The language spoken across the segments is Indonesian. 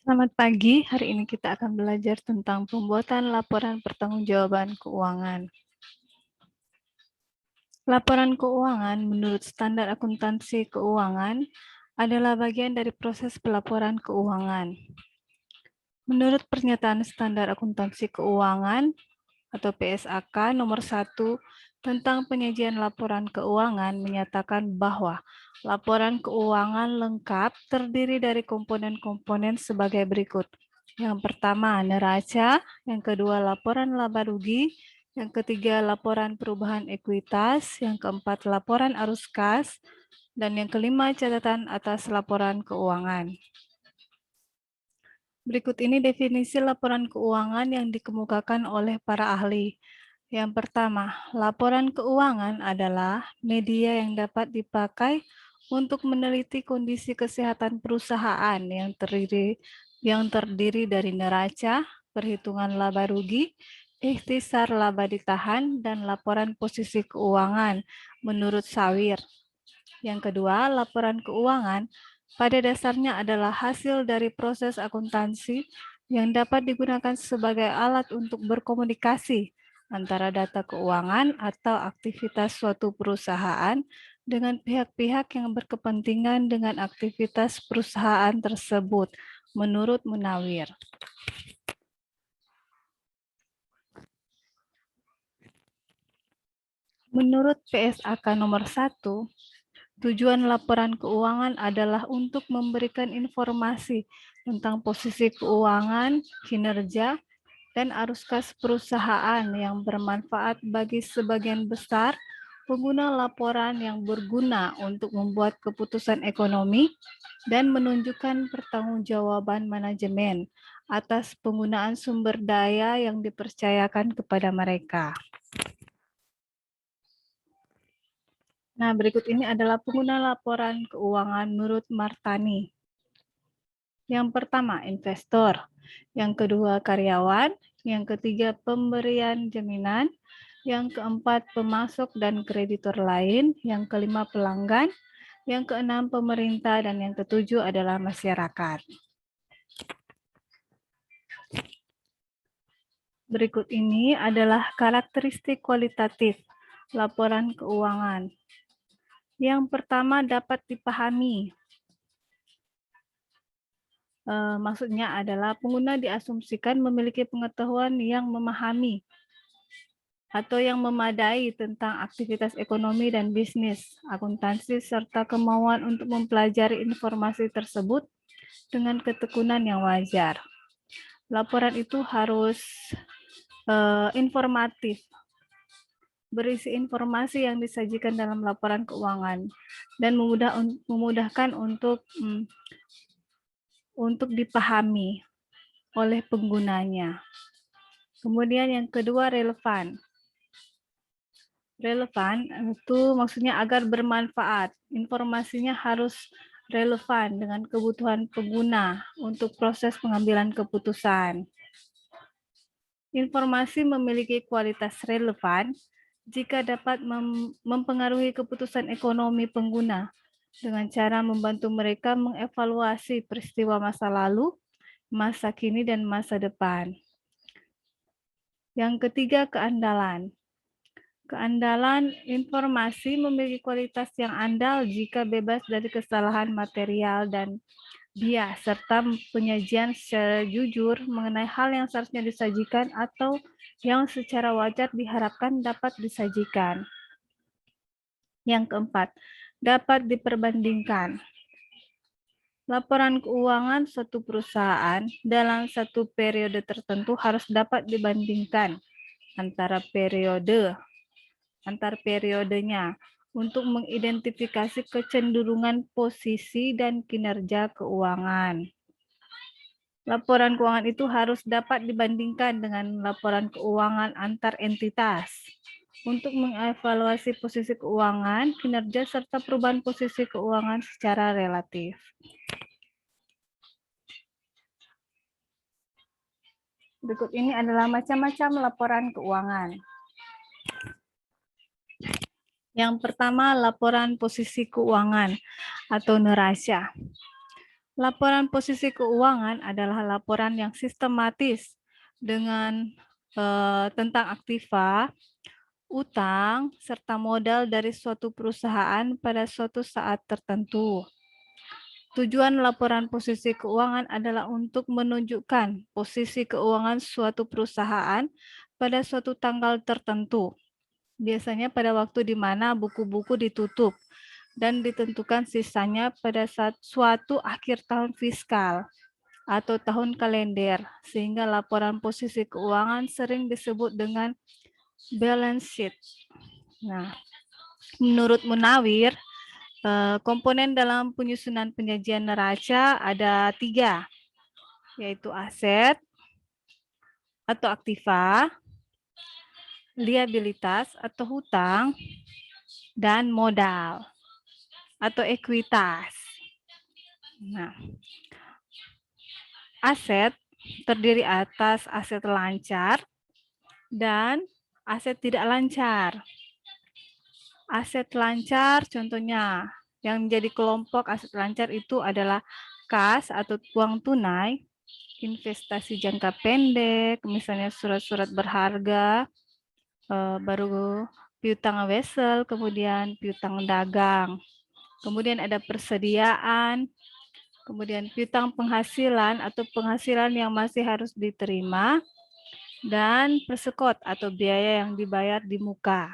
Selamat pagi, hari ini kita akan belajar tentang pembuatan laporan pertanggungjawaban keuangan. Laporan keuangan menurut standar akuntansi keuangan adalah bagian dari proses pelaporan keuangan. Menurut pernyataan standar akuntansi keuangan atau PSAK nomor 1 tentang penyajian laporan keuangan menyatakan bahwa laporan keuangan lengkap terdiri dari komponen-komponen sebagai berikut. Yang pertama, neraca. Yang kedua, laporan laba rugi. Yang ketiga, laporan perubahan ekuitas. Yang keempat, laporan arus kas. Dan yang kelima, catatan atas laporan keuangan. Berikut ini definisi laporan keuangan yang dikemukakan oleh para ahli. Yang pertama, laporan keuangan adalah media yang dapat dipakai untuk meneliti kondisi kesehatan perusahaan yang terdiri dari neraca, perhitungan laba rugi, ikhtisar laba ditahan, dan laporan posisi keuangan menurut Sawir. Yang kedua, laporan keuangan pada dasarnya adalah hasil dari proses akuntansi yang dapat digunakan sebagai alat untuk berkomunikasi antara data keuangan atau aktivitas suatu perusahaan dengan pihak-pihak yang berkepentingan dengan aktivitas perusahaan tersebut, menurut Munawir. Menurut PSAK nomor 1, tujuan laporan keuangan adalah untuk memberikan informasi tentang posisi keuangan, kinerja, dan arus kas perusahaan yang bermanfaat bagi sebagian besar pengguna laporan yang berguna untuk membuat keputusan ekonomi dan menunjukkan pertanggungjawaban manajemen atas penggunaan sumber daya yang dipercayakan kepada mereka. Nah, berikut ini adalah pengguna laporan keuangan menurut Martani. Yang pertama, investor. Yang kedua, karyawan. Yang ketiga, pemberian jaminan. Yang keempat, pemasok dan kreditur lain. Yang kelima, pelanggan. Yang keenam, pemerintah. Dan yang ketujuh adalah masyarakat. Berikut ini adalah karakteristik kualitatif laporan keuangan. Yang pertama, dapat dipahami. Maksudnya adalah pengguna diasumsikan memiliki pengetahuan yang memahami atau yang memadai tentang aktivitas ekonomi dan bisnis, akuntansi, serta kemauan untuk mempelajari informasi tersebut dengan ketekunan yang wajar. Laporan itu harus informatif, berisi informasi yang disajikan dalam laporan keuangan, dan memudahkan untuk dipahami oleh penggunanya. Kemudian yang kedua, relevan. Relevan itu maksudnya agar bermanfaat. Informasinya harus relevan dengan kebutuhan pengguna untuk proses pengambilan keputusan. Informasi memiliki kualitas relevan jika dapat mempengaruhi keputusan ekonomi pengguna dengan cara membantu mereka mengevaluasi peristiwa masa lalu, masa kini, dan masa depan. Yang ketiga, keandalan. Keandalan informasi memiliki kualitas yang andal jika bebas dari kesalahan material dan bias, serta penyajian secara jujur mengenai hal yang seharusnya disajikan atau yang secara wajar diharapkan dapat disajikan. Yang keempat, dapat diperbandingkan. Laporan keuangan suatu perusahaan dalam satu periode tertentu harus dapat dibandingkan antar periodenya untuk mengidentifikasi kecenderungan posisi dan kinerja keuangan. Laporan keuangan itu harus dapat dibandingkan dengan laporan keuangan antar entitas untuk mengevaluasi posisi keuangan, kinerja, serta perubahan posisi keuangan secara relatif. Berikut ini adalah macam-macam laporan keuangan. Yang pertama, laporan posisi keuangan atau neraca. Laporan posisi keuangan adalah laporan yang sistematis dengan tentang aktiva, utang, serta modal dari suatu perusahaan pada suatu saat tertentu. Tujuan laporan posisi keuangan adalah untuk menunjukkan posisi keuangan suatu perusahaan pada suatu tanggal tertentu. Biasanya pada waktu di mana buku-buku ditutup dan ditentukan sisanya pada saat suatu akhir tahun fiskal atau tahun kalender, sehingga laporan posisi keuangan sering disebut dengan balance sheet. Nah, menurut Munawir, komponen dalam penyusunan penyajian neraca ada 3, yaitu aset atau aktiva, liabilitas atau hutang, dan modal atau ekuitas. Nah, aset terdiri atas aset lancar dan aset tidak lancar. Aset lancar contohnya yang menjadi kelompok aset lancar itu adalah kas atau uang tunai, investasi jangka pendek, misalnya surat-surat berharga, baru piutang wesel, kemudian piutang dagang. Kemudian ada persediaan, kemudian piutang penghasilan atau penghasilan yang masih harus diterima, dan persekot atau biaya yang dibayar di muka.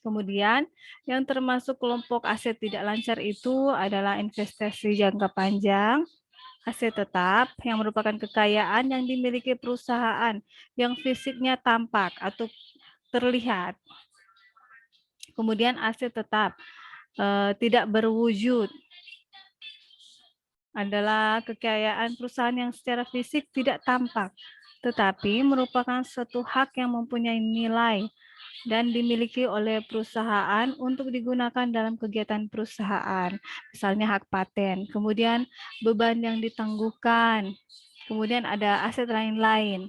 Kemudian yang termasuk kelompok aset tidak lancar itu adalah investasi jangka panjang, aset tetap yang merupakan kekayaan yang dimiliki perusahaan yang fisiknya tampak atau terlihat. Kemudian aset tetap tidak berwujud adalah kekayaan perusahaan yang secara fisik tidak tampak, tetapi merupakan suatu hak yang mempunyai nilai dan dimiliki oleh perusahaan untuk digunakan dalam kegiatan perusahaan, misalnya hak paten. Kemudian beban yang ditangguhkan, kemudian ada aset lain-lain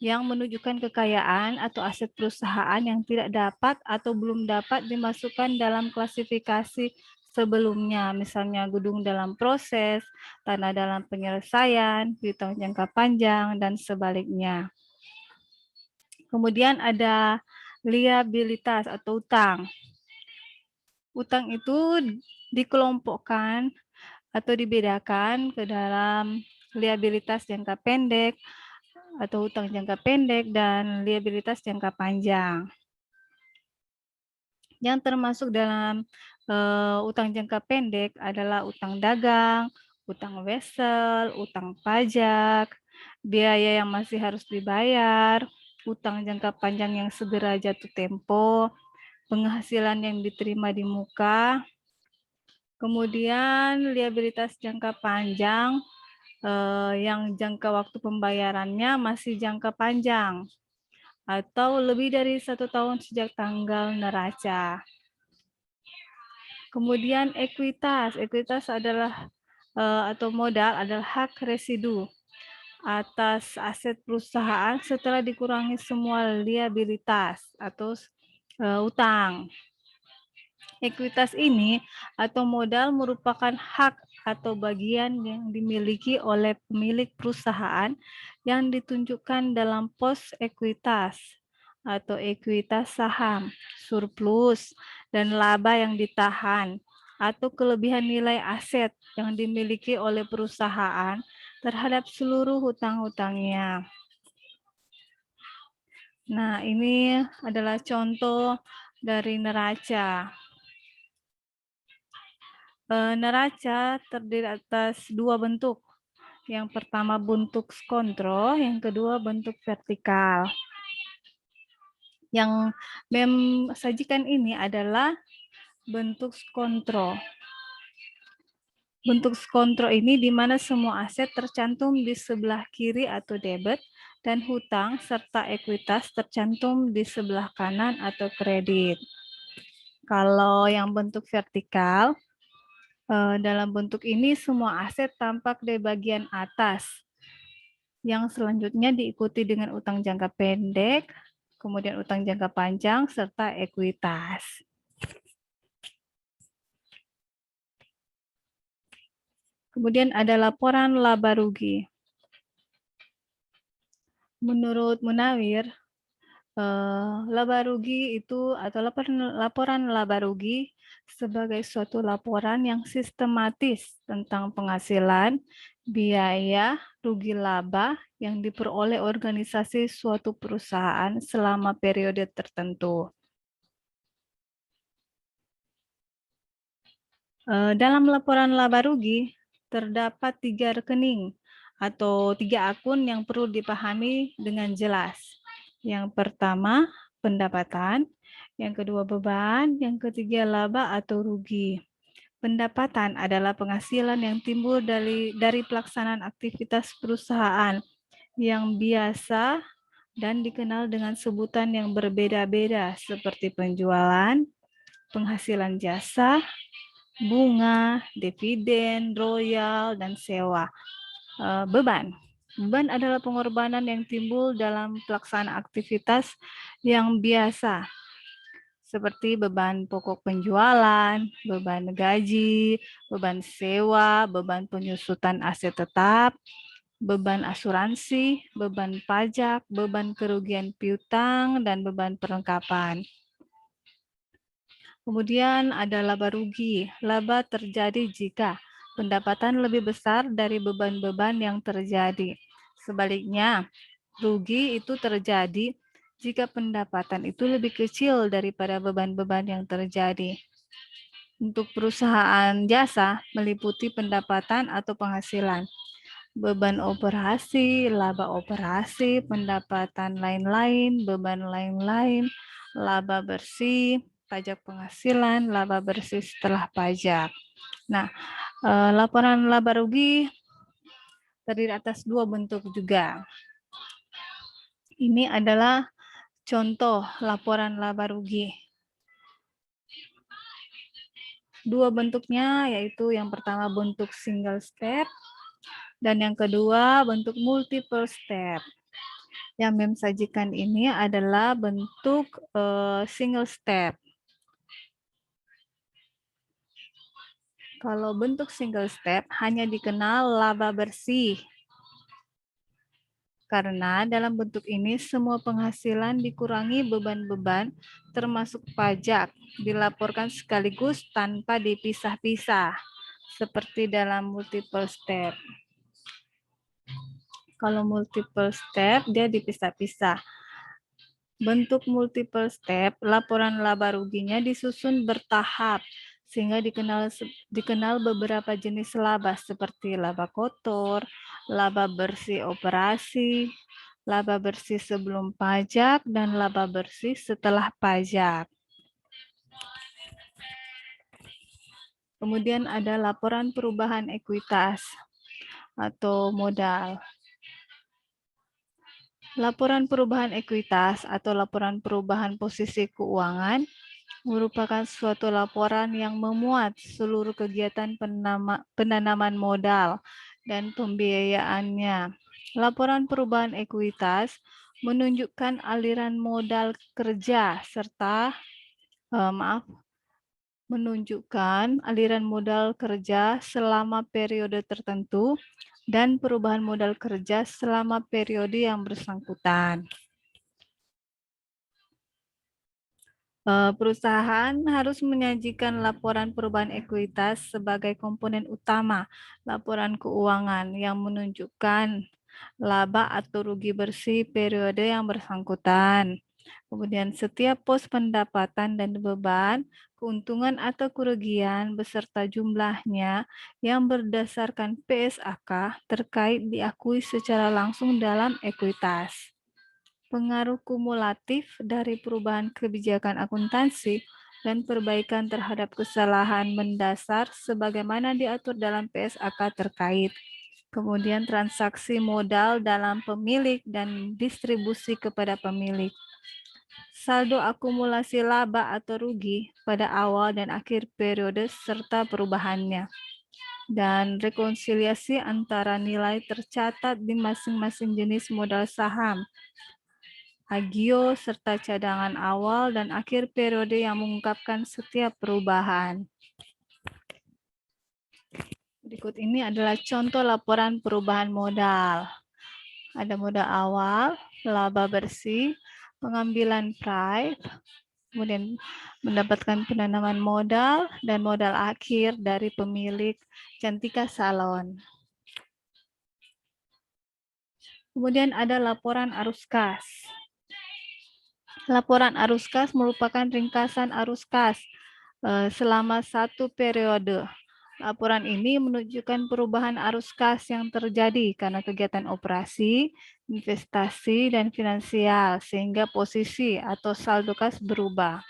yang menunjukkan kekayaan atau aset perusahaan yang tidak dapat atau belum dapat dimasukkan dalam klasifikasi sebelumnya, misalnya gedung dalam proses, tanah dalam penyelesaian, piutang jangka panjang, dan sebaliknya. Kemudian ada liabilitas atau utang. Utang itu dikelompokkan atau dibedakan ke dalam liabilitas jangka pendek atau utang jangka pendek dan liabilitas jangka panjang. Yang termasuk dalam utang jangka pendek adalah utang dagang, utang wesel, utang pajak, biaya yang masih harus dibayar, utang jangka panjang yang segera jatuh tempo, penghasilan yang diterima di muka, kemudian liabilitas jangka panjang yang jangka waktu pembayarannya masih jangka panjang atau lebih dari 1 tahun sejak tanggal neraca. Kemudian ekuitas. Ekuitas adalah atau modal adalah hak residu atas aset perusahaan setelah dikurangi semua liabilitas atau utang. Ekuitas ini atau modal merupakan hak atau bagian yang dimiliki oleh pemilik perusahaan yang ditunjukkan dalam pos ekuitas atau ekuitas saham, surplus, dan laba yang ditahan atau kelebihan nilai aset yang dimiliki oleh perusahaan terhadap seluruh hutang-hutangnya. Nah, ini adalah contoh dari neraca. Neraca terdiri atas 2 bentuk. Yang pertama bentuk skontro, yang kedua bentuk vertikal. Yang sajikan ini adalah bentuk skontro. Bentuk skontro ini di mana semua aset tercantum di sebelah kiri atau debit dan hutang serta ekuitas tercantum di sebelah kanan atau kredit. Kalau yang bentuk vertikal, dalam bentuk ini semua aset tampak di bagian atas. Yang selanjutnya diikuti dengan utang jangka pendek, kemudian utang jangka panjang, serta ekuitas. Kemudian ada laporan laba rugi. Menurut Munawir, laba rugi itu atau laporan laba rugi sebagai suatu laporan yang sistematis tentang penghasilan, biaya, rugi laba yang diperoleh organisasi suatu perusahaan selama periode tertentu. Dalam laporan laba rugi, terdapat 3 rekening atau 3 akun yang perlu dipahami dengan jelas. Yang pertama, pendapatan, yang kedua beban, yang ketiga laba atau rugi. Pendapatan adalah penghasilan yang timbul dari pelaksanaan aktivitas perusahaan yang biasa dan dikenal dengan sebutan yang berbeda-beda seperti penjualan, penghasilan jasa, bunga, dividen, royal, dan sewa. Beban. Beban adalah pengorbanan yang timbul dalam pelaksanaan aktivitas yang biasa, seperti beban pokok penjualan, beban gaji, beban sewa, beban penyusutan aset tetap, beban asuransi, beban pajak, beban kerugian piutang, dan beban perlengkapan. Kemudian ada laba rugi. Laba terjadi jika pendapatan lebih besar dari beban-beban yang terjadi. Sebaliknya, rugi itu terjadi jika pendapatan itu lebih kecil daripada beban-beban yang terjadi. Untuk perusahaan jasa meliputi pendapatan atau penghasilan, beban operasi, laba operasi, pendapatan lain-lain, beban lain-lain, laba bersih, pajak penghasilan, laba bersih setelah pajak. Nah, laporan laba rugi terdiri atas 2 bentuk juga. Ini adalah contoh laporan laba rugi. 2 bentuknya yaitu yang pertama bentuk single step dan yang kedua bentuk multiple step. Yang Mem sajikan ini adalah bentuk single step. Kalau bentuk single step hanya dikenal laba bersih. Karena dalam bentuk ini semua penghasilan dikurangi beban-beban termasuk pajak dilaporkan sekaligus tanpa dipisah-pisah seperti dalam multiple step. Kalau multiple step dia dipisah-pisah. Bentuk multiple step, laporan laba ruginya disusun bertahap sehingga dikenal beberapa jenis laba seperti laba kotor, laba bersih operasi, laba bersih sebelum pajak, dan laba bersih setelah pajak. Kemudian ada laporan perubahan ekuitas atau modal. Laporan perubahan ekuitas atau laporan perubahan posisi keuangan merupakan suatu laporan yang memuat seluruh kegiatan penanaman modal dan pembiayaannya. Laporan perubahan ekuitas menunjukkan aliran modal kerja serta menunjukkan aliran modal kerja selama periode tertentu dan perubahan modal kerja selama periode yang bersangkutan. Perusahaan harus menyajikan laporan perubahan ekuitas sebagai komponen utama laporan keuangan yang menunjukkan laba atau rugi bersih periode yang bersangkutan. Kemudian setiap pos pendapatan dan beban, keuntungan atau kerugian beserta jumlahnya yang berdasarkan PSAK terkait diakui secara langsung dalam ekuitas. Pengaruh kumulatif dari perubahan kebijakan akuntansi dan perbaikan terhadap kesalahan mendasar sebagaimana diatur dalam PSAK terkait. Kemudian transaksi modal dalam pemilik dan distribusi kepada pemilik. Saldo akumulasi laba atau rugi pada awal dan akhir periode serta perubahannya. Dan rekonsiliasi antara nilai tercatat di masing-masing jenis modal saham, agio, serta cadangan awal dan akhir periode yang mengungkapkan setiap perubahan. Berikut ini adalah contoh laporan perubahan modal. Ada modal awal, laba bersih, pengambilan private, kemudian mendapatkan penanaman modal, dan modal akhir dari pemilik Cantika Salon. Kemudian ada laporan arus kas. Laporan arus kas merupakan ringkasan arus kas selama satu periode. Laporan ini menunjukkan perubahan arus kas yang terjadi karena kegiatan operasi, investasi, dan finansial, sehingga posisi atau saldo kas berubah.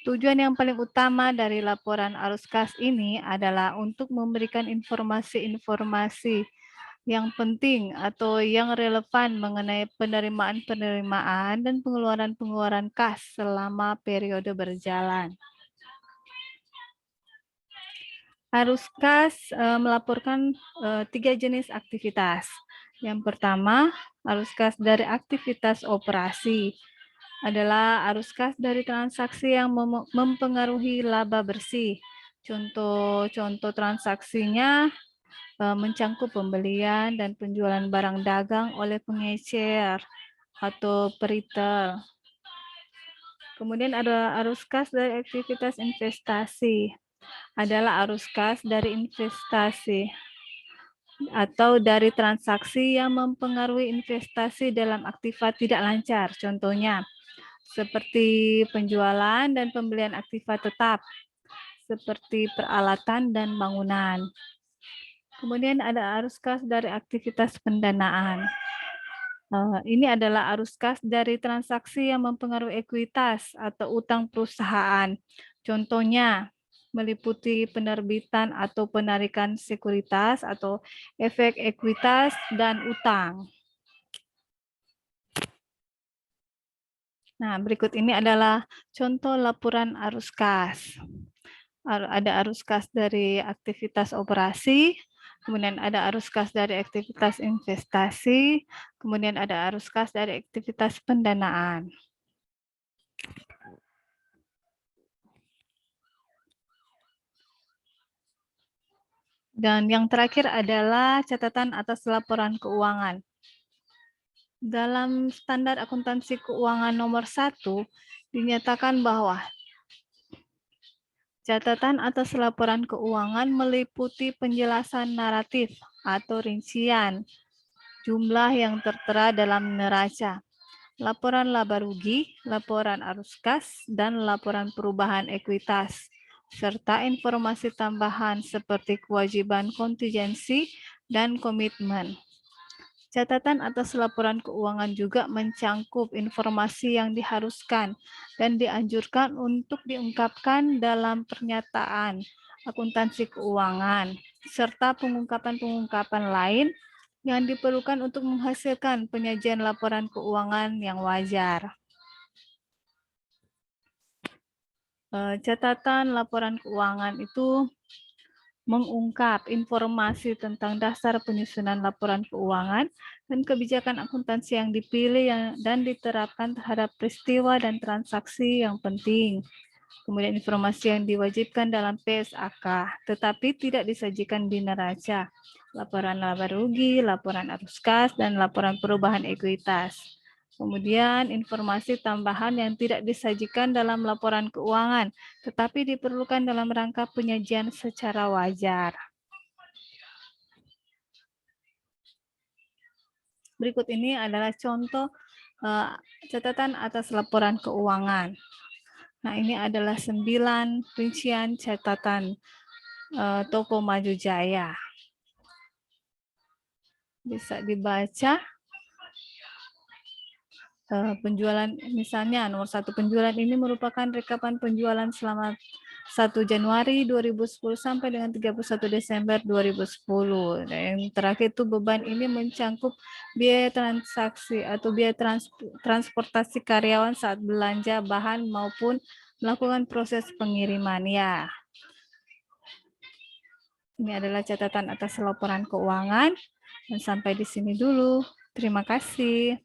Tujuan yang paling utama dari laporan arus kas ini adalah untuk memberikan informasi-informasi yang penting atau yang relevan mengenai penerimaan-penerimaan dan pengeluaran-pengeluaran kas selama periode berjalan. Arus kas melaporkan 3 jenis aktivitas. Yang pertama, arus kas dari aktivitas operasi adalah arus kas dari transaksi yang mempengaruhi laba bersih. Contoh transaksinya mencangkup pembelian dan penjualan barang dagang oleh pengecer atau peritel. Kemudian ada arus kas dari aktivitas investasi. Adalah arus kas dari investasi atau dari transaksi yang mempengaruhi investasi dalam aktiva tidak lancar. Contohnya, seperti penjualan dan pembelian aktiva tetap, seperti peralatan dan bangunan. Kemudian ada arus kas dari aktivitas pendanaan. Ini adalah arus kas dari transaksi yang mempengaruhi ekuitas atau utang perusahaan. Contohnya, meliputi penerbitan atau penarikan sekuritas atau efek ekuitas dan utang. Nah, berikut ini adalah contoh laporan arus kas. Ada arus kas dari aktivitas operasi, kemudian ada arus kas dari aktivitas investasi, kemudian ada arus kas dari aktivitas pendanaan. Dan yang terakhir adalah catatan atas laporan keuangan. Dalam standar akuntansi keuangan nomor 1, dinyatakan bahwa catatan atas laporan keuangan meliputi penjelasan naratif atau rincian jumlah yang tertera dalam neraca, laporan laba rugi, laporan arus kas, dan laporan perubahan ekuitas, serta informasi tambahan seperti kewajiban kontingensi dan komitmen. Catatan atas laporan keuangan juga mencangkup informasi yang diharuskan dan dianjurkan untuk diungkapkan dalam pernyataan akuntansi keuangan, serta pengungkapan-pengungkapan lain yang diperlukan untuk menghasilkan penyajian laporan keuangan yang wajar. Catatan laporan keuangan itu mengungkap informasi tentang dasar penyusunan laporan keuangan dan kebijakan akuntansi yang dipilih dan diterapkan terhadap peristiwa dan transaksi yang penting. Kemudian informasi yang diwajibkan dalam PSAK, tetapi tidak disajikan di neraca. Laporan laba rugi, laporan arus kas, dan laporan perubahan ekuitas. Kemudian informasi tambahan yang tidak disajikan dalam laporan keuangan, tetapi diperlukan dalam rangka penyajian secara wajar. Berikut ini adalah contoh catatan atas laporan keuangan. Nah, ini adalah 9 rincian catatan Toko Maju Jaya. Bisa dibaca. Penjualan misalnya nomor 1 penjualan ini merupakan rekapan penjualan selama 1 Januari 2010 sampai dengan 31 Desember 2010. Dan yang terakhir itu beban ini mencangkup biaya transaksi atau biaya transportasi karyawan saat belanja bahan maupun melakukan proses pengiriman. Ya, ini adalah catatan atas laporan keuangan. Dan sampai di sini dulu. Terima kasih.